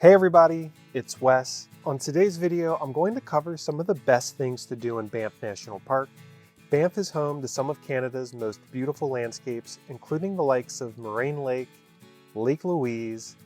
Hey everybody, it's Wes. On today's video, I'm going to cover some of the best things to do in Banff National Park. Banff is home to some of Canada's most beautiful landscapes, including the likes of Moraine Lake, Lake Louise,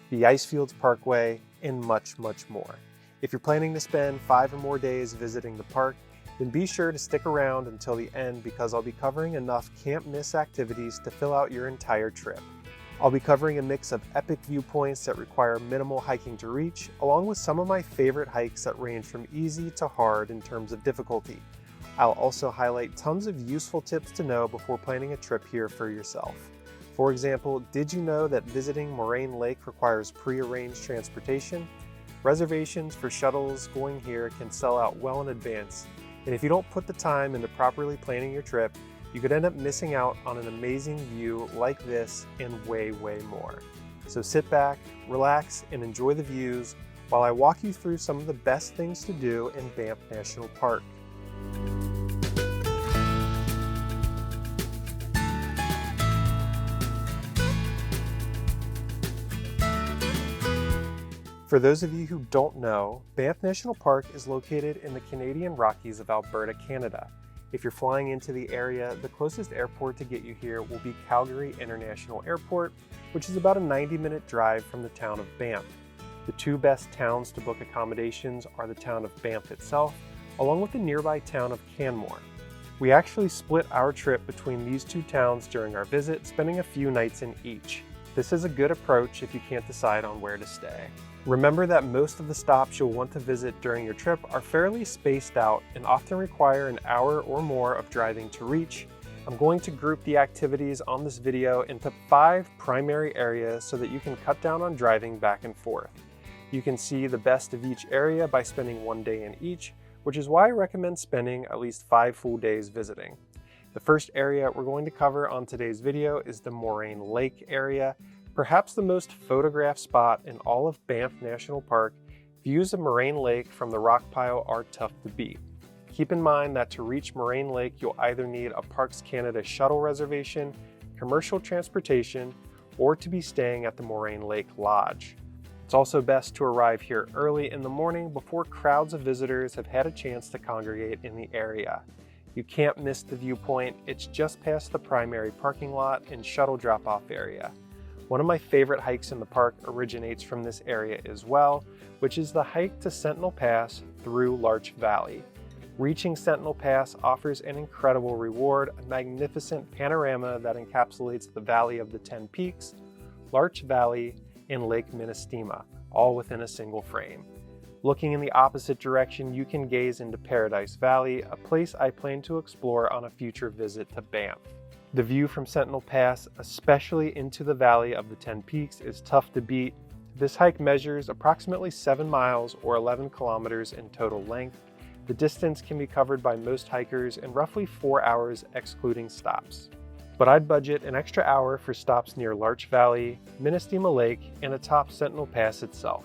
the Fields Parkway, and much, much more. If you're planning to spend 5 or more days visiting the park, then be sure to stick around until the end because I'll be covering enough can't-miss activities to fill out your entire trip. I'll be covering a mix of epic viewpoints that require minimal hiking to reach, along with some of my favorite hikes that range from easy to hard in terms of difficulty. I'll also highlight tons of useful tips to know before planning a trip here for yourself. For example, did you know that visiting Moraine Lake requires pre-arranged transportation? Reservations for shuttles going here can sell out well in advance, and if you don't put the time into properly planning your trip, you could end up missing out on an amazing view like this and way, way more. So sit back, relax, and enjoy the views while I walk you through some of the best things to do in Banff National Park. For those of you who don't know, Banff National Park is located in the Canadian Rockies of Alberta, Canada. If you're flying into the area, the closest airport to get you here will be Calgary International Airport, which is about a 90-minute drive from the town of Banff. The two best towns to book accommodations are the town of Banff itself, along with the nearby town of Canmore. We actually split our trip between these two towns during our visit, spending a few nights in each. This is a good approach if you can't decide on where to stay. Remember that most of the stops you'll want to visit during your trip are fairly spaced out and often require an hour or more of driving to reach. I'm going to group the activities on this video into 5 primary areas so that you can cut down on driving back and forth. You can see the best of each area by spending one day in each, which is why I recommend spending at least 5 full days visiting. The first area we're going to cover on today's video is the Moraine Lake area. Perhaps the most photographed spot in all of Banff National Park, views of Moraine Lake from the rock pile are tough to beat. Keep in mind that to reach Moraine Lake, you'll either need a Parks Canada shuttle reservation, commercial transportation, or to be staying at the Moraine Lake Lodge. It's also best to arrive here early in the morning before crowds of visitors have had a chance to congregate in the area. You can't miss the viewpoint. It's just past the primary parking lot and shuttle drop-off area. One of my favorite hikes in the park originates from this area as well, which is the hike to Sentinel Pass through Larch Valley. Reaching Sentinel Pass offers an incredible reward, a magnificent panorama that encapsulates the Valley of the 10 Peaks, Larch Valley, and Lake Ministima, all within a single frame. Looking in the opposite direction, you can gaze into Paradise Valley, a place I plan to explore on a future visit to Banff. The view from Sentinel Pass, especially into the Valley of the 10 Peaks, is tough to beat. This hike measures approximately 7 miles or 11 kilometers in total length. The distance can be covered by most hikers in roughly 4 hours excluding stops. But I'd budget an extra hour for stops near Larch Valley, Ministima Lake, and atop Sentinel Pass itself.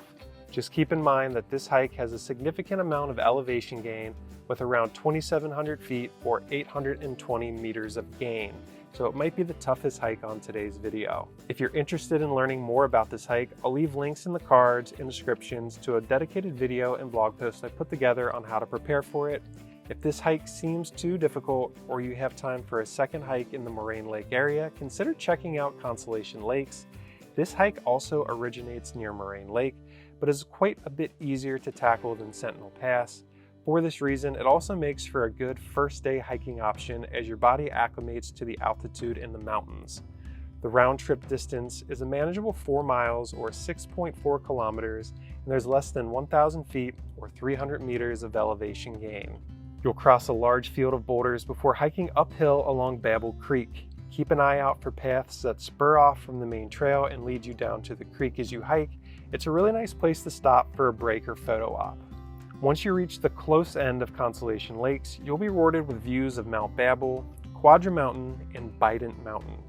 Just keep in mind that this hike has a significant amount of elevation gain with around 2,700 feet or 820 meters of gain, so it might be the toughest hike on today's video. If you're interested in learning more about this hike, I'll leave links in the cards and descriptions to a dedicated video and blog post I put together on how to prepare for it. If this hike seems too difficult or you have time for a second hike in the Moraine Lake area, consider checking out Constellation Lakes. This hike also originates near Moraine Lake, but is quite a bit easier to tackle than Sentinel Pass. For this reason, it also makes for a good first day hiking option as your body acclimates to the altitude in the mountains. The round trip distance is a manageable 4 miles or 6.4 kilometers, and there's less than 1,000 feet or 300 meters of elevation gain. You'll cross a large field of boulders before hiking uphill along Babel Creek. Keep an eye out for paths that spur off from the main trail and lead you down to the creek as you hike. It's a really nice place to stop for a break or photo op. Once you reach the close end of Constellation Lakes, you'll be rewarded with views of Mount Babel, Quadra Mountain, and Bident Mountain.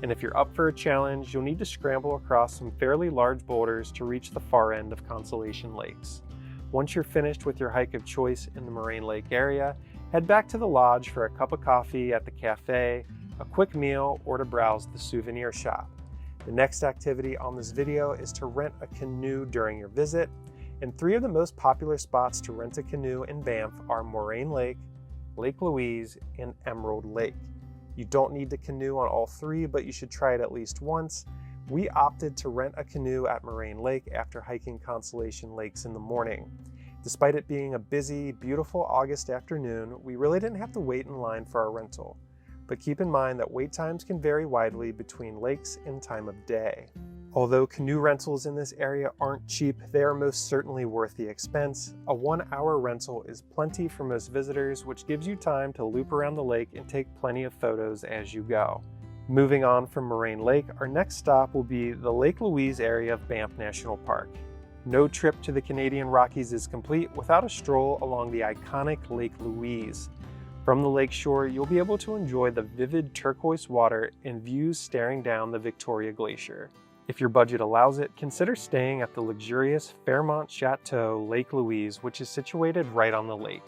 And if you're up for a challenge, you'll need to scramble across some fairly large boulders to reach the far end of Constellation Lakes. Once you're finished with your hike of choice in the Moraine Lake area, head back to the lodge for a cup of coffee at the cafe, a quick meal, or to browse the souvenir shop. The next activity on this video is to rent a canoe during your visit, and 3 of the most popular spots to rent a canoe in Banff are Moraine Lake, Lake Louise, and Emerald Lake. You don't need to canoe on all 3, but you should try it at least once. We opted to rent a canoe at Moraine Lake after hiking Constellation Lakes in the morning. Despite it being a busy, beautiful August afternoon, we really didn't have to wait in line for our rental. But keep in mind that wait times can vary widely between lakes and time of day. Although canoe rentals in this area aren't cheap, they are most certainly worth the expense. A 1-hour rental is plenty for most visitors, which gives you time to loop around the lake and take plenty of photos as you go. Moving on from Moraine Lake, our next stop will be the Lake Louise area of Banff National Park. No trip to the Canadian Rockies is complete without a stroll along the iconic Lake Louise. From the lakeshore, you'll be able to enjoy the vivid turquoise water and views staring down the Victoria Glacier. If your budget allows it, consider staying at the luxurious Fairmont Chateau Lake Louise, which is situated right on the lake.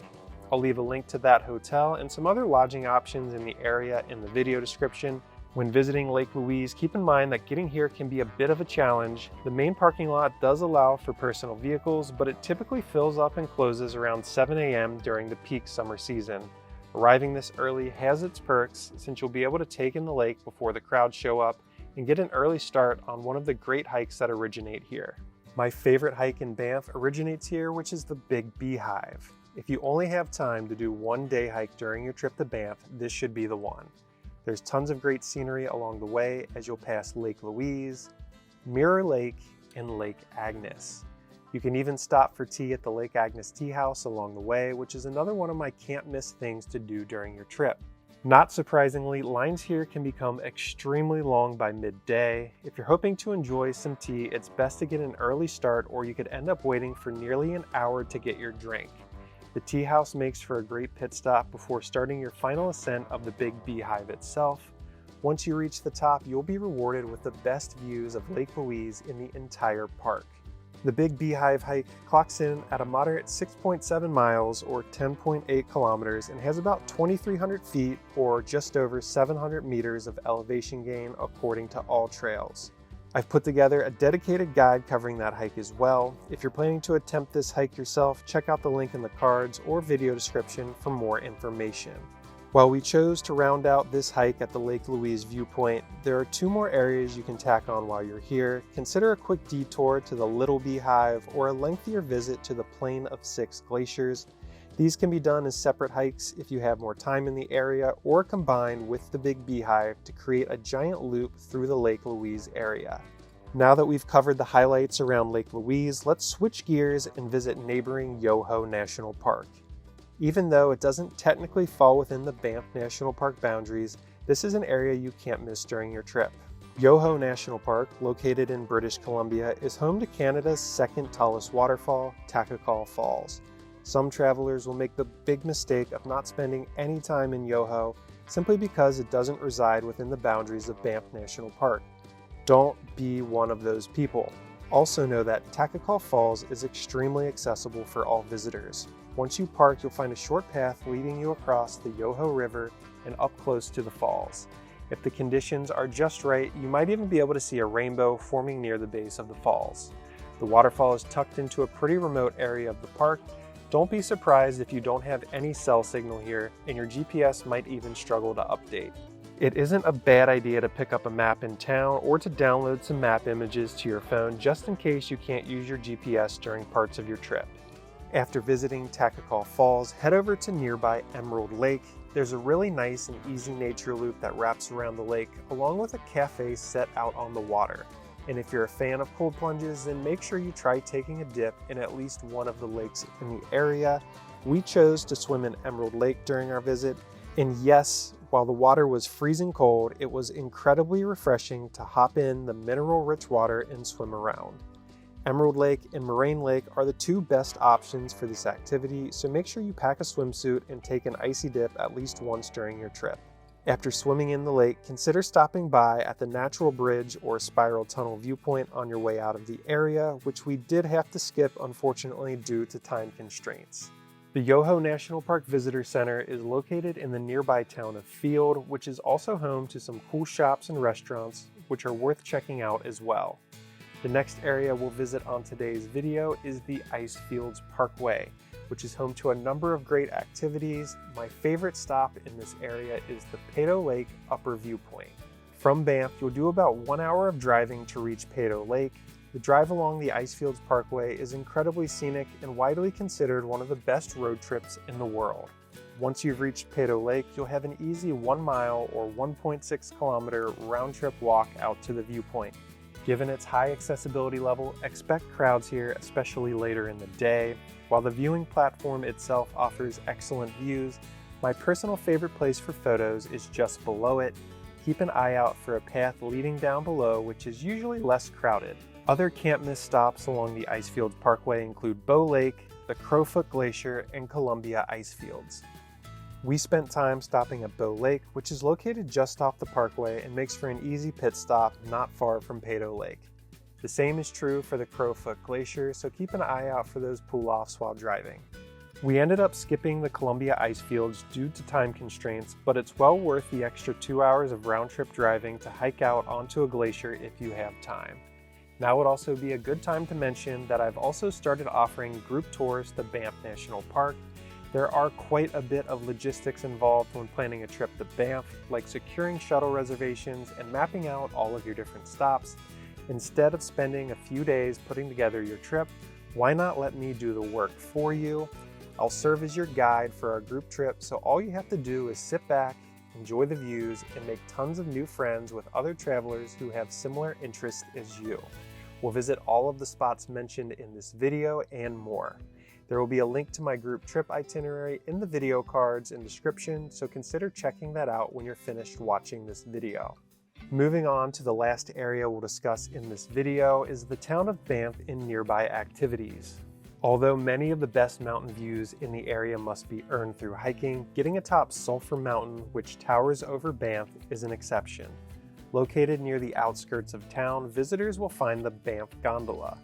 I'll leave a link to that hotel and some other lodging options in the area in the video description. When visiting Lake Louise, keep in mind that getting here can be a bit of a challenge. The main parking lot does allow for personal vehicles, but it typically fills up and closes around 7 a.m. during the peak summer season. Arriving this early has its perks, since you'll be able to take in the lake before the crowds show up and get an early start on one of the great hikes that originate here. My favorite hike in Banff originates here, which is the Big Beehive. If you only have time to do one day hike during your trip to Banff, this should be the one. There's tons of great scenery along the way as you'll pass Lake Louise, Mirror Lake, and Lake Agnes. You can even stop for tea at the Lake Agnes Tea House along the way, which is another one of my can't miss things to do during your trip. Not surprisingly, lines here can become extremely long by midday. If you're hoping to enjoy some tea, it's best to get an early start, or you could end up waiting for nearly an hour to get your drink. The tea house makes for a great pit stop before starting your final ascent of the Big Beehive itself. Once you reach the top, you'll be rewarded with the best views of Lake Louise in the entire park. The Big Beehive hike clocks in at a moderate 6.7 miles or 10.8 kilometers and has about 2,300 feet or just over 700 meters of elevation gain according to all trails. I've put together a dedicated guide covering that hike as well. If you're planning to attempt this hike yourself, check out the link in the cards or video description for more information. While we chose to round out this hike at the Lake Louise Viewpoint, there are 2 more areas you can tack on while you're here. Consider a quick detour to the Little Beehive or a lengthier visit to the Plain of 6 glaciers. These can be done as separate hikes if you have more time in the area, or combined with the Big Beehive to create a giant loop through the Lake Louise area. Now that we've covered the highlights around Lake Louise, let's switch gears and visit neighboring Yoho National Park. Even though it doesn't technically fall within the Banff National Park boundaries, this is an area you can't miss during your trip. Yoho National Park, located in British Columbia, is home to Canada's second tallest waterfall, Canoe Falls. Some travelers will make the big mistake of not spending any time in Yoho simply because it doesn't reside within the boundaries of Banff National Park. Don't be one of those people. Also know that Canoe Falls is extremely accessible for all visitors. Once you park, you'll find a short path leading you across the Yoho River and up close to the falls. If the conditions are just right, you might even be able to see a rainbow forming near the base of the falls. The waterfall is tucked into a pretty remote area of the park. Don't be surprised if you don't have any cell signal here, and your GPS might even struggle to update. It isn't a bad idea to pick up a map in town or to download some map images to your phone just in case you can't use your GPS during parts of your trip. After visiting Canoe Falls, head over to nearby Emerald Lake. There's a really nice and easy nature loop that wraps around the lake, along with a cafe set out on the water. And if you're a fan of cold plunges, then make sure you try taking a dip in at least one of the lakes in the area. We chose to swim in Emerald Lake during our visit, and yes, while the water was freezing cold, it was incredibly refreshing to hop in the mineral-rich water and swim around. Emerald Lake and Moraine Lake are the 2 best options for this activity, so make sure you pack a swimsuit and take an icy dip at least once during your trip. After swimming in the lake, consider stopping by at the Natural Bridge or Spiral Tunnel Viewpoint on your way out of the area, which we did have to skip unfortunately due to time constraints. The Yoho National Park Visitor Center is located in the nearby town of Field, which is also home to some cool shops and restaurants which are worth checking out as well. The next area we'll visit on today's video is the Fields Parkway, which is home to a number of great activities. My favorite stop in this area is the Patagonia Lake Upper Viewpoint. From Banff, you'll do about 1 hour of driving to reach Patagonia Lake. The drive along the Fields Parkway is incredibly scenic and widely considered one of the best road trips in the world. Once you've reached Patagonia Lake, you'll have an easy 1 mile or 1.6 kilometer round trip walk out to the viewpoint. Given its high accessibility level, expect crowds here, especially later in the day. While the viewing platform itself offers excellent views, my personal favorite place for photos is just below it. Keep an eye out for a path leading down below, which is usually less crowded. Other can't-miss stops along the Fields Parkway include Bow Lake, the Crowf Glacier, and Columbia Ice Fields. We spent time stopping at Bow Lake, which is located just off the parkway and makes for an easy pit stop not far from Patagonia Lake. The same is true for the Crowf Glacier, so keep an eye out for those pull-offs while driving. We ended up skipping the Columbia Ice Fields due to time constraints, but it's well worth the extra 2 hours of round-trip driving to hike out onto a glacier if you have time. Now would also be a good time to mention that I've also started offering group tours to Banff National Park. There are quite a bit of logistics involved when planning a trip to Banff, like securing shuttle reservations and mapping out all of your different stops. Instead of spending a few days putting together your trip, why not let me do the work for you? I'll serve as your guide for our group trip, so all you have to do is sit back, enjoy the views, and make tons of new friends with other travelers who have similar interests as you. We'll visit all of the spots mentioned in this video and more. There will be a link to my group trip itinerary in the video cards and description, so consider checking that out when you're finished watching this video. Moving on to the last area we'll discuss in this video is the town of Banff and nearby activities. Although many of the best mountain views in the area must be earned through hiking, getting atop Sulfur Mountain, which towers over Banff, is an exception. Located near the outskirts of town, visitors will find the Banff Gondola.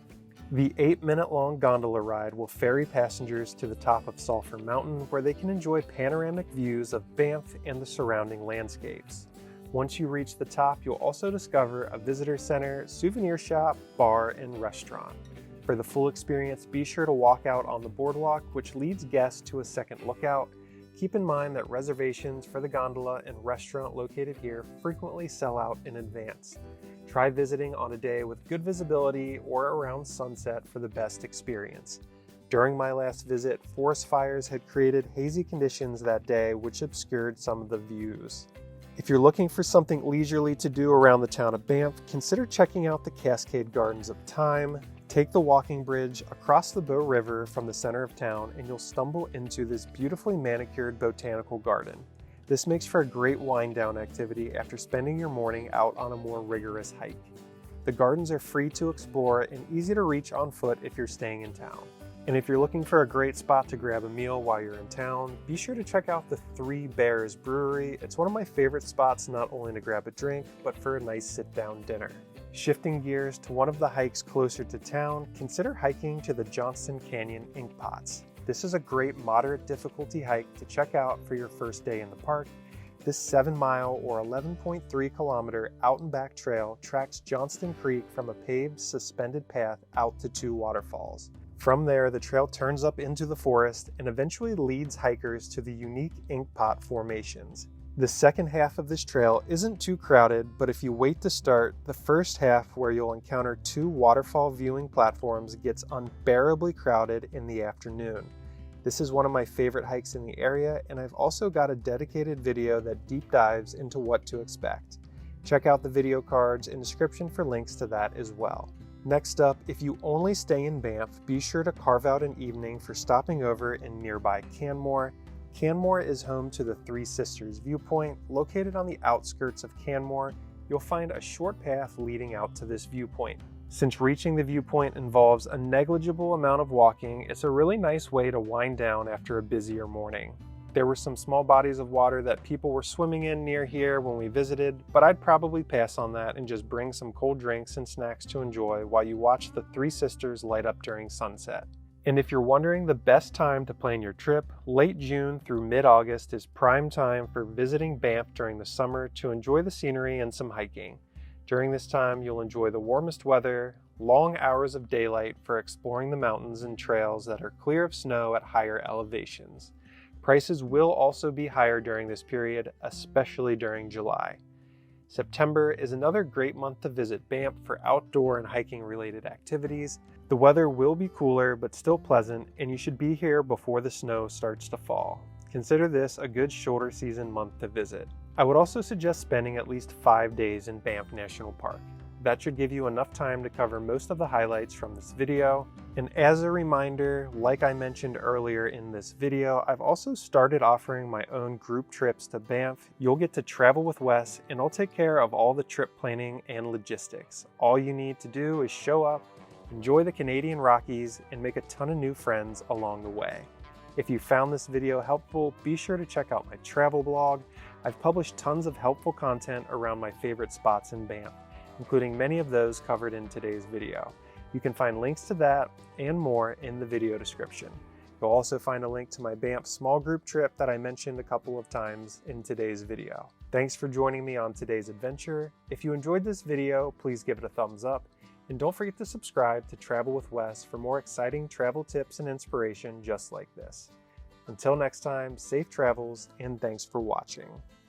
The 8-minute-long gondola ride will ferry passengers to the top of Sulfur Mountain, where they can enjoy panoramic views of Banff and the surrounding landscapes. Once you reach the top, you'll also discover a visitor center, souvenir shop, bar, and restaurant. For the full experience, be sure to walk out on the boardwalk, which leads guests to a second lookout. Keep in mind that reservations for the gondola and restaurant located here frequently sell out in advance. Try visiting on a day with good visibility or around sunset for the best experience. During my last visit, forest fires had created hazy conditions that day, which obscured some of the views. If you're looking for something leisurely to do around the town of Banff, consider checking out the Cascade Gardens of Thyme. Take the walking bridge across the Bow River from the center of town and you'll stumble into this beautifully manicured botanical garden. This makes for a great wind-down activity after spending your morning out on a more rigorous hike. The gardens are free to explore and easy to reach on foot if you're staying in town. And if you're looking for a great spot to grab a meal while you're in town, be sure to check out the Three Bears Brewery. It's one of my favorite spots not only to grab a drink, but for a nice sit-down dinner. Shifting gears to one of the hikes closer to town, consider hiking to the Johnston Canyon Ink Pots. This is a great moderate difficulty hike to check out for your first day in the park. This 7-mile or 11.3 kilometer out and back trail tracks Johnston Creek from a paved suspended path out to 2 waterfalls. From there, the trail turns up into the forest and eventually leads hikers to the unique ink pot formations. The second half of this trail isn't too crowded, but if you wait to start, the first half where you'll encounter 2 waterfall viewing platforms gets unbearably crowded in the afternoon. This is one of my favorite hikes in the area, and I've also got a dedicated video that deep dives into what to expect. Check out the video cards and description for links to that as well. Next up, if you only stay in Banff, be sure to carve out an evening for stopping over in nearby Canmore. Canmore is home to the Three Sisters Viewpoint. Located on the outskirts of Canmore, you'll find a short path leading out to this viewpoint. Since reaching the viewpoint involves a negligible amount of walking, it's a really nice way to wind down after a busier morning. There were some small bodies of water that people were swimming in near here when we visited, but I'd probably pass on that and just bring some cold drinks and snacks to enjoy while you watch the Three Sisters light up during sunset. And if you're wondering the best time to plan your trip, late June through mid-August is prime time for visiting Banff during the summer to enjoy the scenery and some hiking. During this time, you'll enjoy the warmest weather, long hours of daylight for exploring the mountains and trails that are clear of snow at higher elevations. Prices will also be higher during this period, especially during July. September is another great month to visit Banff for outdoor and hiking related activities. The weather will be cooler but still pleasant, and you should be here before the snow starts to fall. Consider this a good shoulder season month to visit. I would also suggest spending at least 5 days in Banff National Park. That should give you enough time to cover most of the highlights from this video. And as a reminder, like I mentioned earlier in this video, I've also started offering my own group trips to Banff. You'll get to travel with Wes, and I'll take care of all the trip planning and logistics. All you need to do is show up, enjoy the Canadian Rockies, and make a ton of new friends along the way. If you found this video helpful, be sure to check out my travel blog. I've published tons of helpful content around my favorite spots in Banff, including many of those covered in today's video. You can find links to that and more in the video description. You'll also find a link to my Banff small group trip that I mentioned a couple of times in today's video. Thanks for joining me on today's adventure. If you enjoyed this video, please give it a thumbs up, and don't forget to subscribe to Travel with Wes for more exciting travel tips and inspiration just like this. Until next time, safe travels, and thanks for watching.